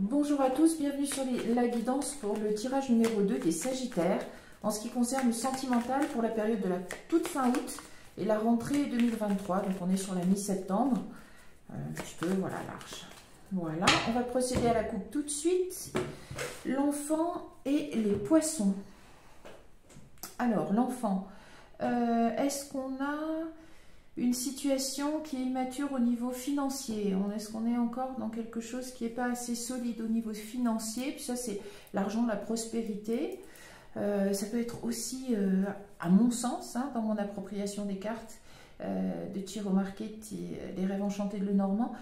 Bonjour à tous, bienvenue sur la guidance pour le tirage numéro 2 des Sagittaires en ce qui concerne le sentimental pour la période de la toute fin août et la rentrée 2023. Donc on est sur la mi-septembre, un petit peu voilà large. Voilà, on va procéder à la coupe tout de suite. L'enfant et les poissons. Alors l'enfant, est-ce qu'on a une situation qui est immature au niveau financier? Est-ce qu'on est encore dans quelque chose qui n'est pas assez solide au niveau financier? Puis ça, c'est l'argent, la prospérité. Ça peut être aussi, à mon sens, hein, dans mon appropriation des cartes de Tarot Market et les rêves enchantés de Lenormand,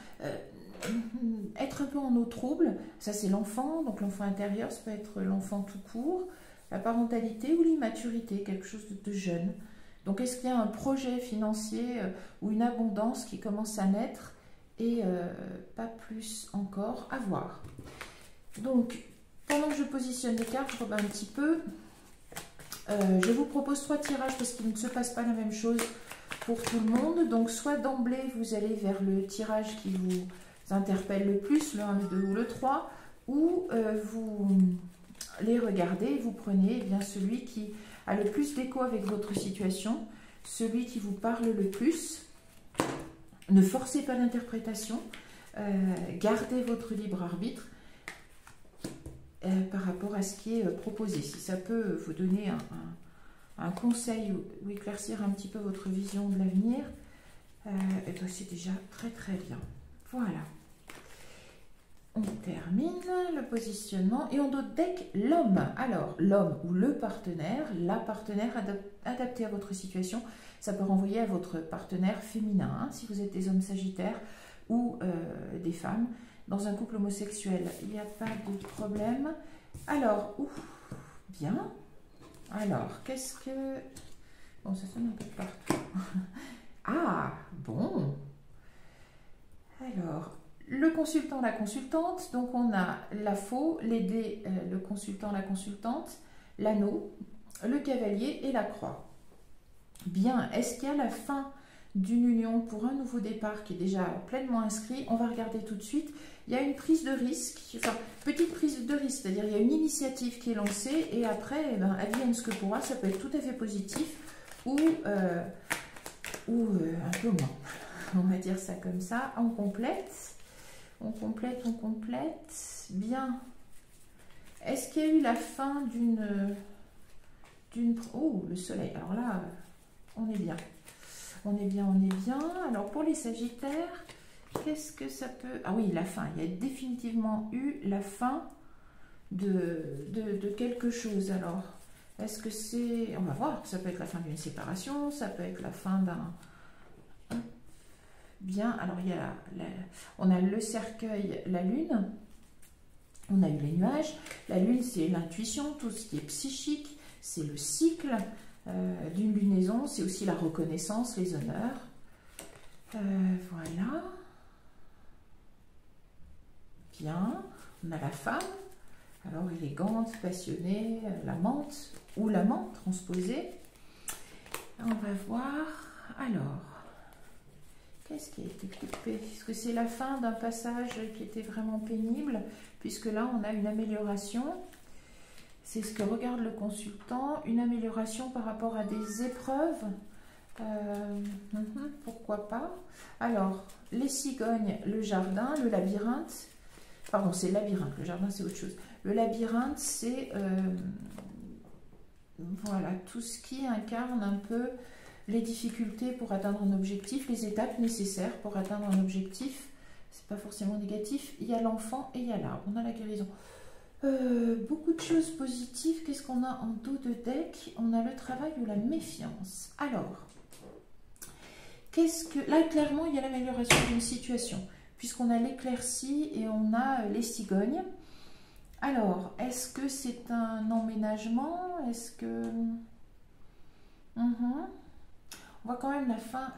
être un peu en eau trouble. Ça, c'est l'enfant, donc l'enfant intérieur, ça peut être l'enfant tout court, la parentalité ou l'immaturité, quelque chose de jeune. Donc, est-ce qu'il y a un projet financier ou une abondance qui commence à naître et pas plus encore à voir? Donc, pendant que je positionne les cartes, je reviens un petit peu. Je vous propose 3 tirages parce qu'il ne se passe pas la même chose pour tout le monde. Donc, soit d'emblée, vous allez vers le tirage qui vous interpelle le plus, le 1, le 2 ou le 3, ou vous les regardez, vous prenez bien celui qui a le plus d'écho avec votre situation, celui qui vous parle le plus. Ne forcez pas l'interprétation, gardez votre libre arbitre par rapport à ce qui est proposé. Si ça peut vous donner un conseil ou éclaircir un petit peu votre vision de l'avenir, c'est déjà très très bien. Voilà. On termine le positionnement et on doit deck l'homme. Alors, l'homme ou le partenaire, la partenaire adaptée à votre situation, ça peut renvoyer à votre partenaire féminin, hein, si vous êtes des hommes sagittaires ou des femmes. Dans un couple homosexuel, il n'y a pas de problème. Alors, bien. Alors, qu'est-ce que... Bon, ça sonne un peu partout. Ah, bon. Alors... Le consultant, la consultante, donc on a la faux, les dés, le consultant, la consultante, l'anneau, le cavalier et la croix. Bien, est-ce qu'il y a la fin d'une union pour un nouveau départ qui est déjà pleinement inscrit? On va regarder tout de suite. Il y a une prise de risque, enfin, petite prise de risque, c'est-à-dire il y a une initiative qui est lancée et après, advienne ce que pourra, ça peut être tout à fait positif ou un peu moins. On va dire ça comme ça, on complète. On complète, on complète. Bien. Est-ce qu'il y a eu la fin d'une... Oh, le soleil. Alors là, on est bien. On est bien, on est bien. Alors, pour les sagittaires, qu'est-ce que ça peut... Ah oui, la fin. Il y a définitivement eu la fin de quelque chose. Alors, est-ce que c'est... On va voir. Ça peut être la fin d'une séparation. Ça peut être la fin d'un... Bien, alors il y a on a le cercueil, la lune, on a eu les nuages. La lune, c'est l'intuition, tout ce qui est psychique, c'est le cycle d'une lunaison, c'est aussi la reconnaissance, les honneurs. Voilà. Bien, on a la femme, alors élégante, passionnée, l'amante ou l'amant transposé. On va voir, alors... Qu'est-ce qui a été coupé? Est-ce que c'est la fin d'un passage qui était vraiment pénible? Puisque là, on a une amélioration. C'est ce que regarde le consultant. Une amélioration par rapport à des épreuves. Pourquoi pas? Alors, les cigognes, le jardin, le labyrinthe. Pardon, c'est le labyrinthe. Le jardin, c'est autre chose. Le labyrinthe, c'est... voilà, tout ce qui incarne un peu... les difficultés pour atteindre un objectif, les étapes nécessaires pour atteindre un objectif, c'est pas forcément négatif. Il y a l'enfant et il y a l'arbre, on a la guérison. Beaucoup de choses positives. Qu'est-ce qu'on a en dos de deck? On a le travail ou la méfiance. Alors, qu'est-ce que... Là, clairement, il y a l'amélioration d'une situation, puisqu'on a l'éclaircie et on a les cigognes. Alors, est-ce que c'est un emménagement? Est-ce que... On voit quand même la fin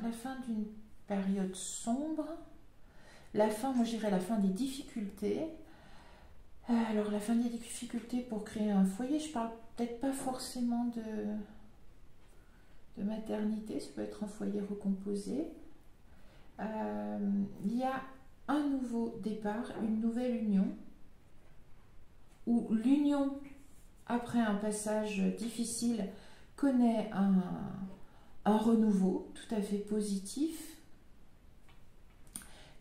d'une période sombre. La fin, moi je dirais la fin des difficultés. Alors la fin des difficultés pour créer un foyer, je parle peut-être pas forcément de maternité, ça peut être un foyer recomposé. Il y a un nouveau départ, une nouvelle union. où l'union, après un passage difficile, connaît un renouveau tout à fait positif.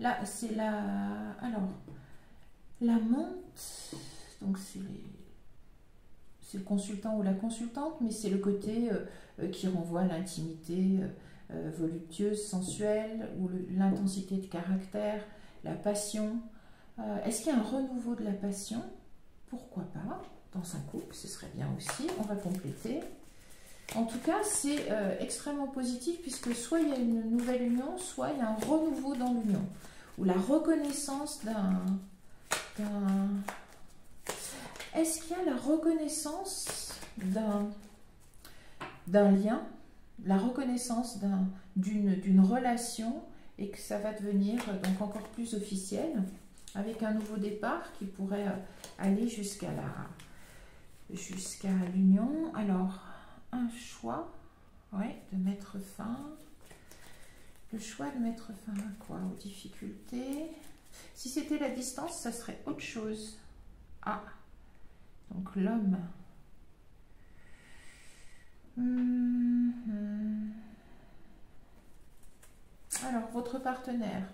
Là, c'est la monte, donc c'est le consultant ou la consultante, mais c'est le côté qui renvoie à l'intimité voluptueuse, sensuelle, ou l'intensité de caractère, la passion. Est-ce qu'il y a un renouveau de la passion? Pourquoi pas? Dans un couple, ce serait bien aussi. On va compléter. En tout cas, c'est extrêmement positif puisque soit il y a une nouvelle union, soit il y a un renouveau dans l'union. Ou la reconnaissance Est-ce qu'il y a la reconnaissance d'un lien, la reconnaissance d'une relation et que ça va devenir donc encore plus officiel avec un nouveau départ qui pourrait aller jusqu'à l'union. Alors, un choix, ouais, de mettre fin. Le choix de mettre fin à quoi? Aux difficultés. Si c'était la distance, ça serait autre chose. Ah, donc l'homme. Alors, votre partenaire.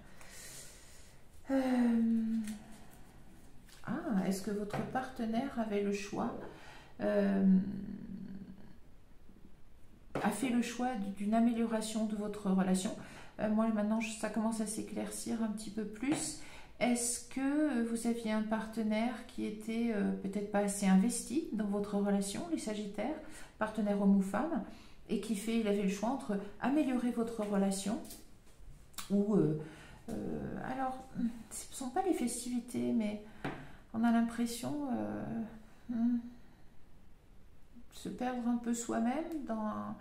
Est-ce que votre partenaire avait le choix a fait le choix d'une amélioration de votre relation? Moi, maintenant, ça commence à s'éclaircir un petit peu plus. Est-ce que vous aviez un partenaire qui était peut-être pas assez investi dans votre relation, les Sagittaires, partenaire homme ou femme, et il avait le choix entre améliorer votre relation ou... alors, ce ne sont pas les festivités, mais on a l'impression se perdre un peu soi-même dans...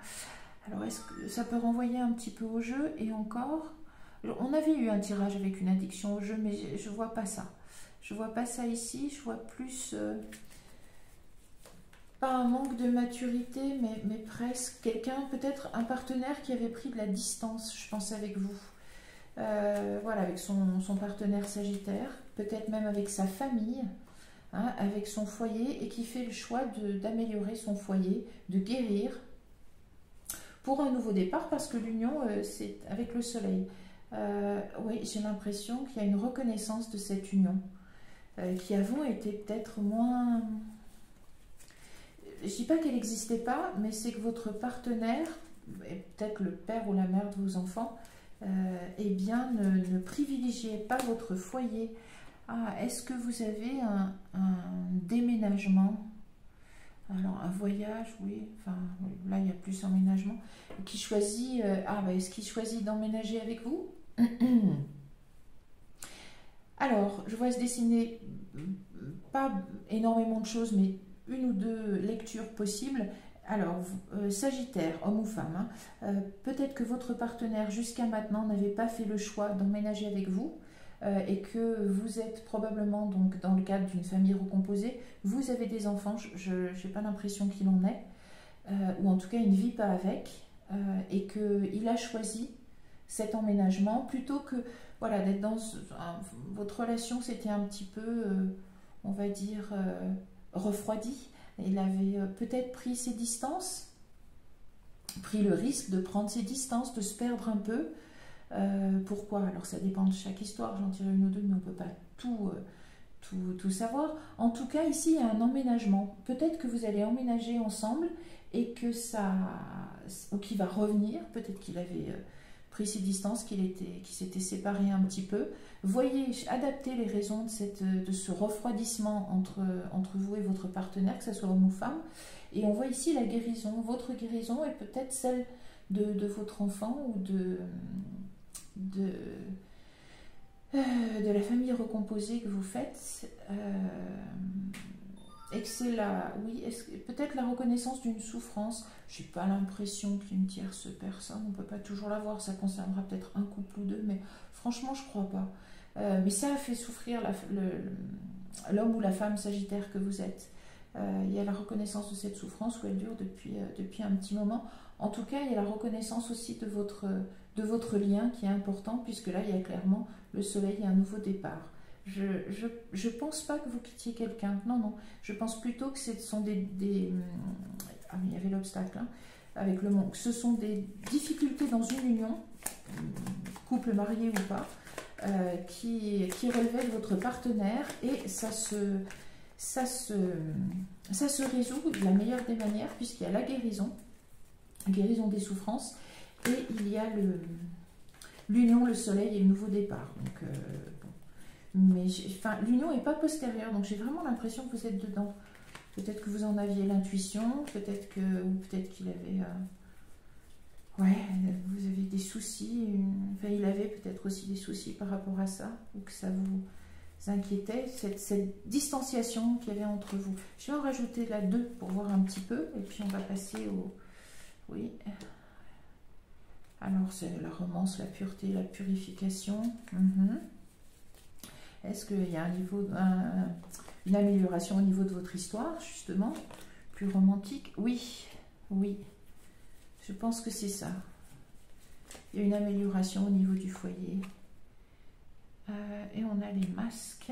Alors, est-ce que ça peut renvoyer un petit peu au jeu? Et encore, on avait eu un tirage avec une addiction au jeu, mais je ne vois pas ça. Je ne vois pas ça ici, je vois plus... pas un manque de maturité, mais presque quelqu'un, peut-être un partenaire qui avait pris de la distance, je pense, avec vous. Voilà, avec son partenaire Sagittaire, peut-être même avec sa famille, hein, avec son foyer, et qui fait le choix d'améliorer son foyer, de guérir pour un nouveau départ, parce que l'union, c'est avec le soleil. Oui, j'ai l'impression qu'il y a une reconnaissance de cette union, qui avant était peut-être moins... Je ne dis pas qu'elle n'existait pas, mais c'est que votre partenaire, et peut-être le père ou la mère de vos enfants, eh bien, ne privilégiez pas votre foyer. Ah, est-ce que vous avez un déménagement? Alors, un voyage, oui. Enfin, là, il y a plus emménagement. Qui choisit... est-ce qu'il choisit d'emménager avec vous? Alors, je vois se dessiner pas énormément de choses, mais une ou deux lectures possibles. Alors, Sagittaire, homme ou femme, peut-être que votre partenaire jusqu'à maintenant n'avait pas fait le choix d'emménager avec vous et que vous êtes probablement donc dans le cadre d'une famille recomposée, vous avez des enfants, je n'ai pas l'impression qu'il en ait, ou en tout cas il ne vit pas avec, et qu'il a choisi cet emménagement plutôt que voilà, d'être dans votre relation, c'était un petit peu, on va dire, refroidi. Il avait peut-être pris ses distances, pris le risque de prendre ses distances, de se perdre un peu. Pourquoi? Alors ça dépend de chaque histoire, j'en tire une ou deux, mais on ne peut pas tout savoir. En tout cas, ici, il y a un emménagement. Peut-être que vous allez emménager ensemble et que ou qu'il va revenir. Peut-être qu'il avait pris ses distances, qu'il s'était séparé un petit peu. Voyez, adaptez les raisons de ce refroidissement entre vous et votre partenaire, que ce soit homme ou femme. Et on voit ici la guérison, votre guérison et peut-être celle de votre enfant ou de la famille recomposée que vous faites. Et que c'est peut-être la reconnaissance d'une souffrance. Je n'ai pas l'impression qu'il y ait une tierce personne, on ne peut pas toujours la voir, ça concernera peut-être un couple ou deux, mais franchement je ne crois pas. Mais ça a fait souffrir l'homme ou la femme Sagittaire que vous êtes. Il y a la reconnaissance de cette souffrance où elle dure depuis un petit moment. En tout cas, il y a la reconnaissance aussi de votre lien qui est important, puisque là, il y a clairement le soleil et un nouveau départ. je pense pas que vous quittiez quelqu'un. Non, non. Je pense plutôt que ce sont ah, mais il y avait l'obstacle, hein, avec le manque. Ce sont des difficultés dans une union, couple marié ou pas, qui relevaient de votre partenaire, et ça se résout de la meilleure des manières, puisqu'il y a la guérison des souffrances, et il y a l'union, le soleil et le nouveau départ. Donc, bon. Mais enfin, l'union n'est pas postérieure, donc j'ai vraiment l'impression que vous êtes dedans. Peut-être que vous en aviez l'intuition, peut-être qu'il avait... ouais, vous avez des soucis, enfin il avait peut-être aussi des soucis par rapport à ça, ou que ça vous inquiétait, cette distanciation qu'il y avait entre vous. Je vais en rajouter la 2 pour voir un petit peu, et puis on va passer au... Oui. Alors c'est la romance, la pureté, la purification. Est-ce qu'il y a une amélioration au niveau de votre histoire, justement, plus romantique? Oui, oui. Je pense que c'est ça. Il y a une amélioration au niveau du foyer. Et on a les masques.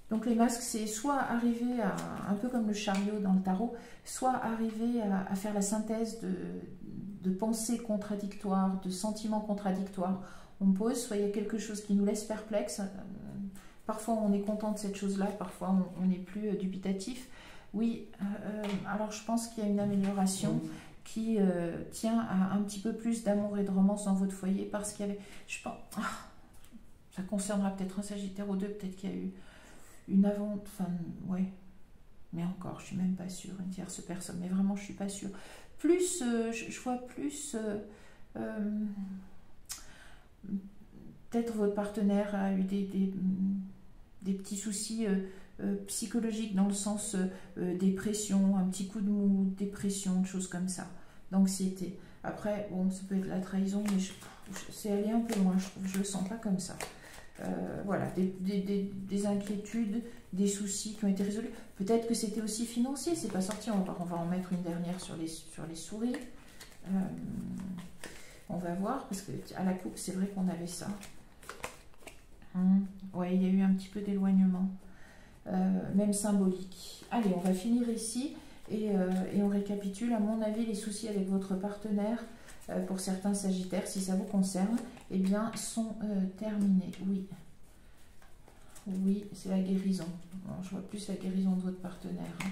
Donc les masques, c'est soit arriver à, un peu comme le chariot dans le tarot, soit arriver à faire la synthèse de pensées contradictoires, de sentiments contradictoires. On pose, soit il y a quelque chose qui nous laisse perplexe. Parfois on est content de cette chose-là, parfois on n'est plus dubitatif. Oui, alors je pense qu'il y a une amélioration qui tient à un petit peu plus d'amour et de romance dans votre foyer, parce qu'il y avait, je pense, ça concernera peut-être un Sagittaire ou deux, peut-être qu'il y a eu une avant, enfin, ouais, mais encore, je suis même pas sûre, une tierce personne, mais vraiment, je suis pas sûre. Plus, je vois plus, peut-être votre partenaire a eu des petits soucis psychologiques, dans le sens dépression, un petit coup de mou, dépression, des choses comme ça, d'anxiété. Après, bon, ça peut être la trahison, mais c'est aller un peu loin, je trouve, je le sens pas comme ça. Voilà, des inquiétudes, des soucis qui ont été résolus. Peut-être que c'était aussi financier, c'est pas sorti. On va en mettre une dernière sur les souris. On va voir, parce que à la coupe, c'est vrai qu'on avait ça. Ouais, il y a eu un petit peu d'éloignement, même symbolique. Allez, on va finir ici et on récapitule. À mon avis, les soucis avec votre partenaire, pour certains Sagittaires, si ça vous concerne, eh bien, sont terminés. Oui. Oui, c'est la guérison. Alors, je vois plus la guérison de votre partenaire, hein,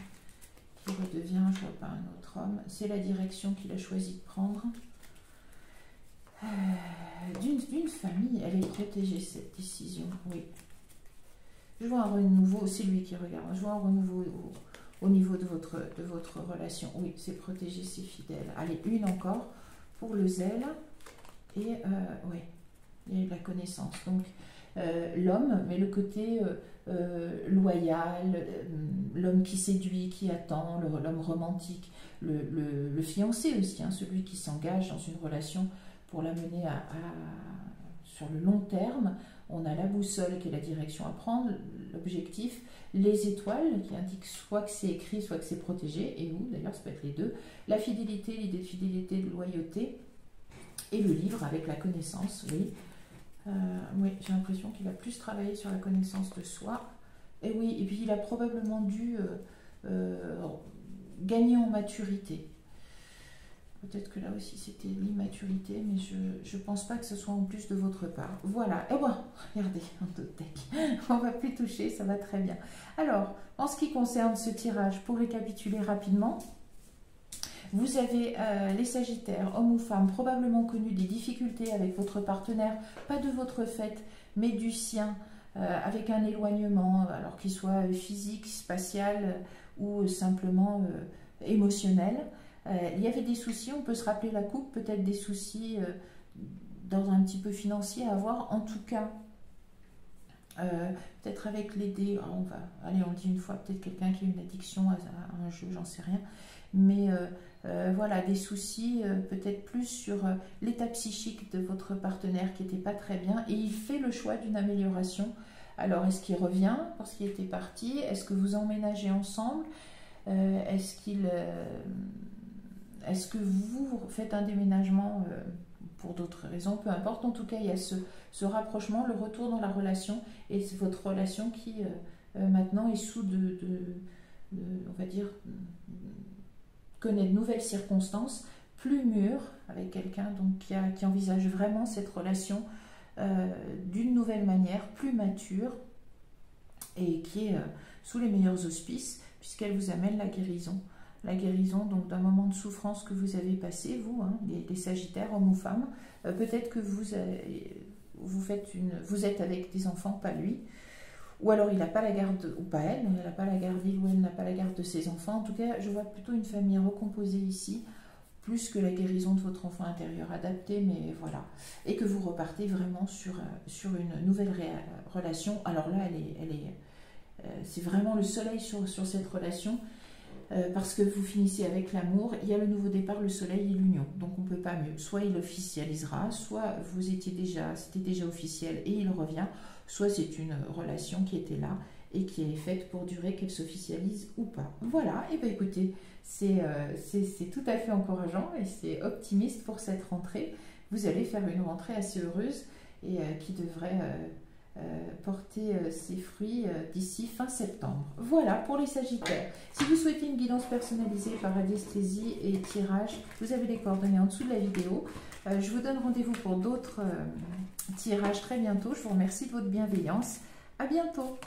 qui redevient, je vois pas un autre homme. C'est la direction qu'il a choisi de prendre. D'une famille, elle est protégée, cette décision. Oui. Je vois un renouveau, c'est lui qui regarde. Je vois un renouveau au niveau de votre relation. Oui, c'est protégé, c'est fidèle. Allez, une encore pour le zèle. Et oui, il y a eu de la connaissance. Donc, l'homme, mais le côté loyal, l'homme qui séduit, qui attend, l'homme romantique, le fiancé aussi, hein, celui qui s'engage dans une relation pour la mener sur le long terme. On a la boussole qui est la direction à prendre, l'objectif, les étoiles qui indiquent soit que c'est écrit, soit que c'est protégé, et où d'ailleurs ça peut être les deux, la fidélité, l'idée de fidélité, de loyauté, et le livre avec la connaissance, oui. Oui, j'ai l'impression qu'il a plus travaillé sur la connaissance de soi. Et oui, et puis il a probablement dû gagner en maturité. Peut-être que là aussi c'était l'immaturité, mais je pense pas que ce soit en plus de votre part. Voilà, et bon, regardez, un autre deck. On va plus toucher, ça va très bien. Alors, en ce qui concerne ce tirage, pour récapituler rapidement, vous avez les Sagittaires, hommes ou femmes, probablement connus des difficultés avec votre partenaire, pas de votre fait, mais du sien, avec un éloignement, alors qu'il soit physique, spatial ou simplement émotionnel. Il y avait des soucis, on peut se rappeler la coupe, peut-être des soucis d'ordre un petit peu financier à avoir, en tout cas, peut-être avec les dés, allez, on le dit une fois, peut-être quelqu'un qui a une addiction à un jeu, j'en sais rien, mais voilà, des soucis peut-être plus sur l'état psychique de votre partenaire qui n'était pas très bien, et il fait le choix d'une amélioration. Alors, est-ce qu'il revient parce qu'il était parti? Est-ce que vous emménagez ensemble? Est-ce que vous faites un déménagement pour d'autres raisons, peu importe. En tout cas, il y a ce rapprochement, le retour dans la relation, et c'est votre relation qui maintenant est sous on va dire, connaît de nouvelles circonstances, plus mûres, avec quelqu'un donc qui envisage vraiment cette relation d'une nouvelle manière, plus mature, et qui est sous les meilleurs auspices, puisqu'elle vous amène la guérison. La guérison donc d'un moment de souffrance que vous avez passé, vous, hein, les Sagittaires, hommes ou femmes. Peut-être que vous êtes avec des enfants, pas lui. Ou alors il n'a pas la garde, ou pas elle, elle n'a pas la garde, il ou elle n'a pas la garde de ses enfants. En tout cas, je vois plutôt une famille recomposée ici, plus que la guérison de votre enfant intérieur adapté, mais voilà. Et que vous repartez vraiment sur une nouvelle relation. Alors là, c'est vraiment le soleil sur cette relation. Parce que vous finissez avec l'amour, il y a le nouveau départ, le soleil et l'union. Donc on ne peut pas mieux. Soit il officialisera, soit c'était déjà officiel et il revient, soit c'est une relation qui était là et qui est faite pour durer, qu'elle s'officialise ou pas. Voilà, et bien écoutez, c'est tout à fait encourageant et c'est optimiste pour cette rentrée. Vous allez faire une rentrée assez heureuse et qui devrait porter ses fruits d'ici fin septembre. Voilà pour les Sagittaires. Si vous souhaitez une guidance personnalisée par radiesthésie et tirage, vous avez les coordonnées en dessous de la vidéo. Je vous donne rendez-vous pour d'autres tirages très bientôt. Je vous remercie de votre bienveillance. À bientôt.